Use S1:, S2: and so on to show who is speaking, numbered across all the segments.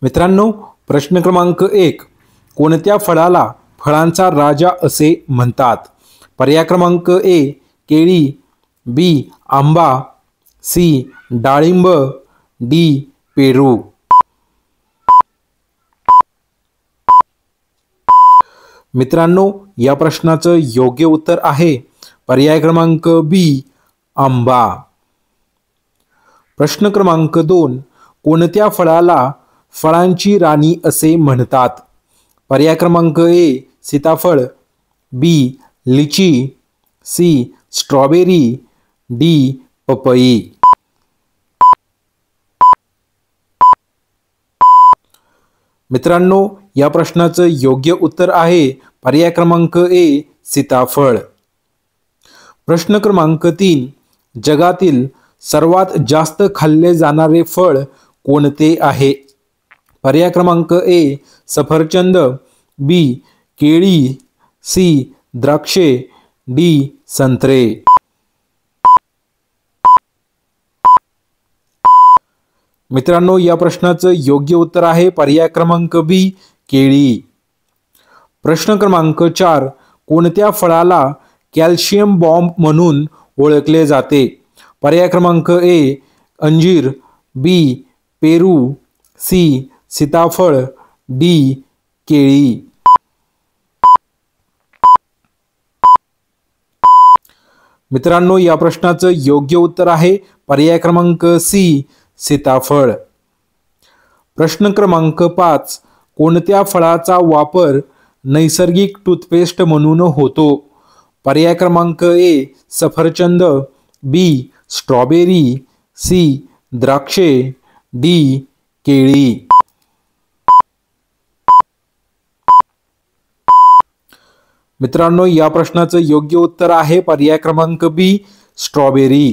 S1: मित्रांनो, प्रश्न क्रमांक 1. कोणत्या फळाला फळांचा राजा असे म्हणतात? पर्याय क्रमांक ए केळी, बी आंबा, सी डाळिंब, डी पेरू. मित्रांनो, या प्रश्नाचं योग्य उत्तर आहे पर्याय क्रमांक बी आंबा. प्रश्न क्रमांक 2. कोणत्या फळाला फळांची राणी असे म्हणतात? पर्याय क्रमांक ए सीताफळ, बी लिची, सी स्ट्रॉबेरी, डी पपई. मित्रांनो, या प्रश्नाचं योग्य उत्तर आहे पर्याय क्रमांक ए सीताफळ. प्रश्न क्रमांक 3. जगातील सर्वात जास्त खाल्ले जाणारे फळ कोणते आहे? पर्याय क्रमांक ए सफरचंद, बी केळी, सी द्राक्षे, डी संत्रे. मित्रांनो, या प्रश्नाचं योग्य उत्तर आहे पर्याय क्रमांक बी केळी. प्रश्न क्रमांक 4. कोणत्या फळाला कॅल्शियम बॉम्ब म्हणून ओळखले जाते? पर्याय क्रमांक ए अंजीर, बी पेरू, सी सीताफळ, डी केळी. मित्रांनो, या प्रश्नाचं योग्य उत्तर आहे पर्याय क्रमांक सी सीताफळ. प्रश्न क्रमांक 5. कोणत्या फळाचा वापर नैसर्गिक टूथपेस्ट म्हणून होतो? पर्याय क्रमांक ए सफरचंद, बी स्ट्रॉबेरी, सी द्राक्षे, डी केळी. मित्रांनो, या प्रश्नाचं योग्य उत्तर आहे पर्याय क्रमांक बी स्ट्रॉबेरी.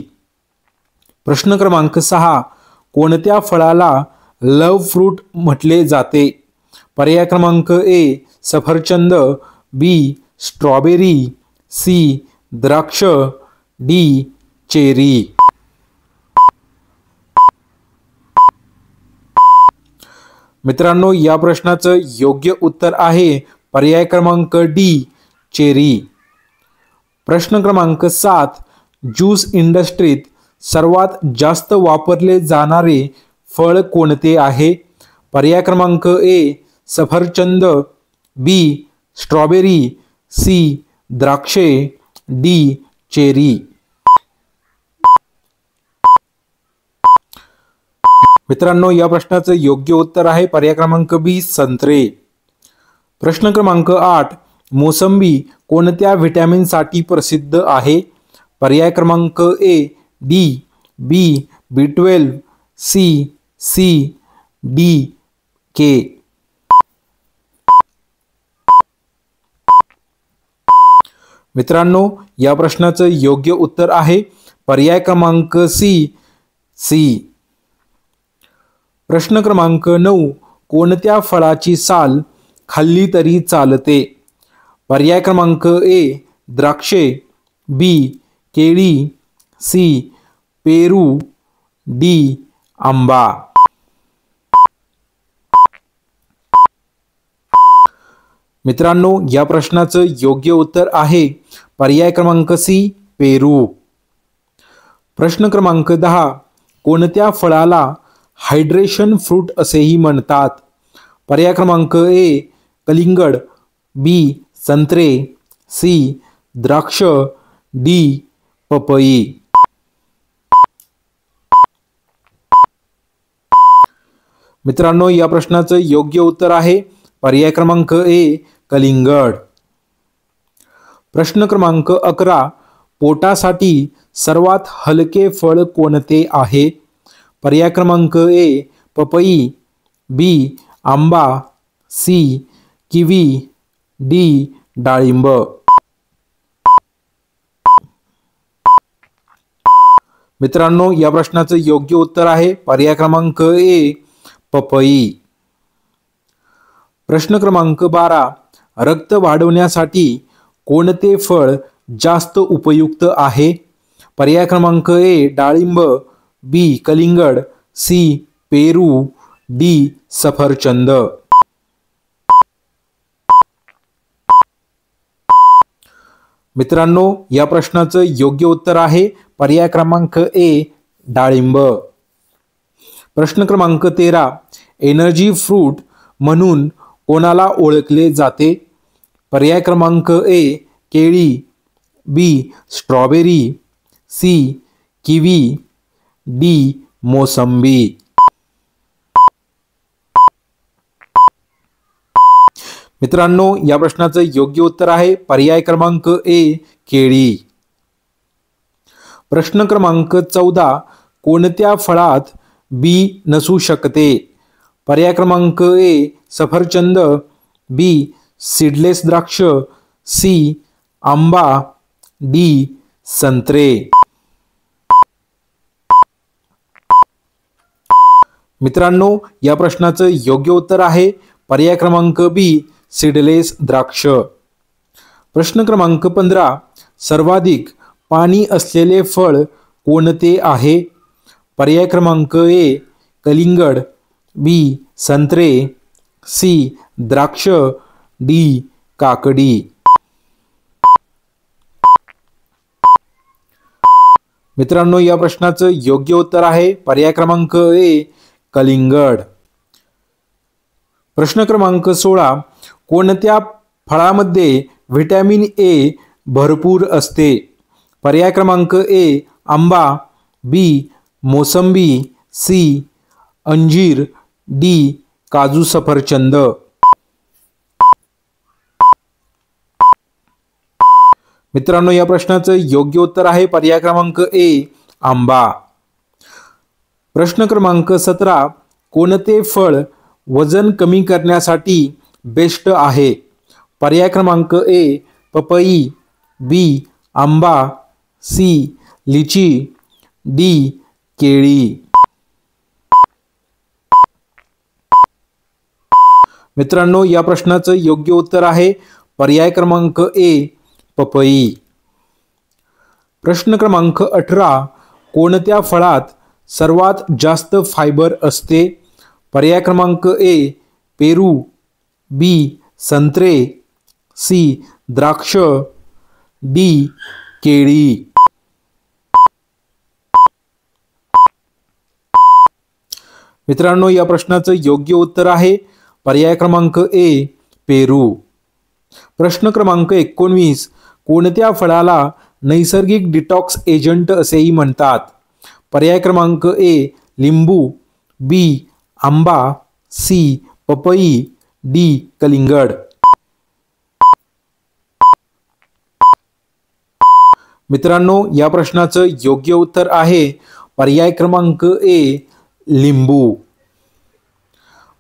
S1: प्रश्न क्रमांक 6. कोणत्या फळाला लव्ह फ्रूट म्हटले जाते? पर्याय क्रमांक ए सफरचंद, बी स्ट्रॉबेरी, सी द्राक्ष, डी चेरी. मित्रांनो, या प्रश्नाचं योग्य उत्तर आहे पर्याय क्रमांक डी चेरी. प्रश्न क्रमांक 7. ज्यूस इंडस्ट्रीत सर्वात जास्त वापरले जाणारे फळ कोणते आहे? पर्याय क्रमांक ए सफरचंद, बी स्ट्रॉबेरी, सी द्राक्षे, डी चेरी. मित्रांनो, या प्रश्नाचं योग्य उत्तर आहे पर्याय क्रमांक बी संत्रे. प्रश्न क्रमांक 8. मोसंबी कोणत्या व्हिटॅमिनसाठी प्रसिद्ध आहे? पर्याय क्रमांक A D, B B12, C D K. मित्रांनो, या प्रश्नाचं योग्य उत्तर आहे पर्याय क्रमांक सी. प्रश्न क्रमांक 9. कोणत्या फळाची साल खाल्ली तरी चालते? पर्याय क्रमांक ए द्राक्षे, बी केळी, सी पेरू, डी आंबा. मित्रांनो, या प्रश्नाचं योग्य उत्तर आहे पर्याय क्रमांक सी पेरू. प्रश्न क्रमांक 10. कोणत्या फळाला हायड्रेशन फ्रूट असेही म्हणतात? पर्याय क्रमांक ए कलिंगड, बी संत्रे, सी द्राक्ष, डी पपई. मित्रांनो, या प्रश्नाचं योग्य उत्तर आहे पर्याय क्रमांक ए कलिंगड. प्रश्न क्रमांक 11. पोटासाठी सर्वात हलके फळ कोणते आहे? पर्याय क्रमांक ए पपई, बी आंबा, सी किवी, डी डाळिंब. मित्रांनो, या प्रश्नाचं योग्य उत्तर आहे पर्याय क्रमांक ए पपई. प्रश्न क्रमांक 12. रक्त वाढवण्यासाठी कोणते फळ जास्त उपयुक्त आहे? पर्याय क्रमांक ए डाळिंब, बी कलिंगड, सी पेरू, डी सफरचंद। मित्रांनो, या प्रश्नाचं योग्य उत्तर आहे पर्याय क्रमांक ए डाळिंब। प्रश्न क्रमांक 13, एनर्जी फ्रूट म्हणून कोणाला ओळखले जाते? पर्याय क्रमांक ए केळी, बी स्ट्रॉबेरी, सी किवी, डी मोसंबी। मित्रांनो, या प्रश्नाचं योग्य उत्तर आहे पर्याय क्रमांक ए केळी। प्रश्न क्रमांक 14, कोणत्या फळात बी नसू शकते? पर्याय क्रमांक ए सफरचंद, बी सीडलेस द्राक्ष, सी आंबा, डी संत्रे। मित्रांनो, या प्रश्नाचं योग्य उत्तर आहे पर्याय क्रमांक बी सीडलेस द्राक्ष। प्रश्न क्रमांक 15, सर्वाधिक पाणी असलेले फळ कोणते आहे? पर्याय क्रमांक ए कलिंगड, बी संत्रे, सी द्राक्ष, डी काकडी। मित्रांनो, या प्रश्नाचं योग्य उत्तर आहे पर्याय क्रमांक ए कलिंगड। प्रश्न क्रमांक 16, कोणत्या फळामध्ये व्हिटॅमिन ए भरपूर असते? पर्याय क्रमांक ए आंबा, बी मोसंबी, सी अंजीर, डी काजू सफरचंद। मित्रांनो, या प्रश्नाचं योग्य उत्तर आहे पर्याय क्रमांक ए आंबा। प्रश्न क्रमांक 17, कोणते फळ वजन कमी करण्यासाठी बेस्ट आहे? पर्याय क्रमांक ए पपई, बी आंबा, सी लिची, डी केळी। मित्रांनो, या प्रश्नाचं योग्य उत्तर आहे पर्याय क्रमांक ए पपई। प्रश्न क्रमांक 18, कोणत्या फळात सर्वात जास्त फायबर असते? पर्याय क्रमांक ए पेरू, बी संत्रे, सी द्राक्ष, डी केळी। मित्रांनो, या प्रश्नाचं योग्य उत्तर आहे पर्याय क्रमांक ए पेरू। प्रश्न क्रमांक 19, कोणत्या फळाला नैसर्गिक डिटॉक्स एजंट असेही म्हणतात? पर्याय क्रमांक ए लिंबू, बी आंबा, सी पपई, डी कलिंगड। मित्रांनो, या प्रश्नाचं योग्य उत्तर आहे पर्याय क्रमांक ए लिंबू।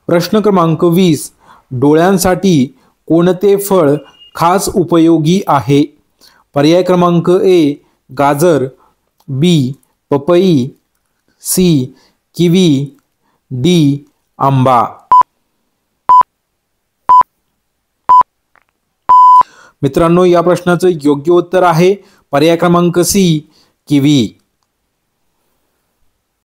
S1: प्रश्न क्रमांक 20, डोळ्यांसाठी कोणते फळ खास उपयोगी आहे? पर्याय क्रमांक ए गाजर, बी पपई, सी किवी, डी आंबा। मित्रांनो, या प्रश्नाचं योग्य उत्तर आहे पर्याय क्रमांक सी किवी।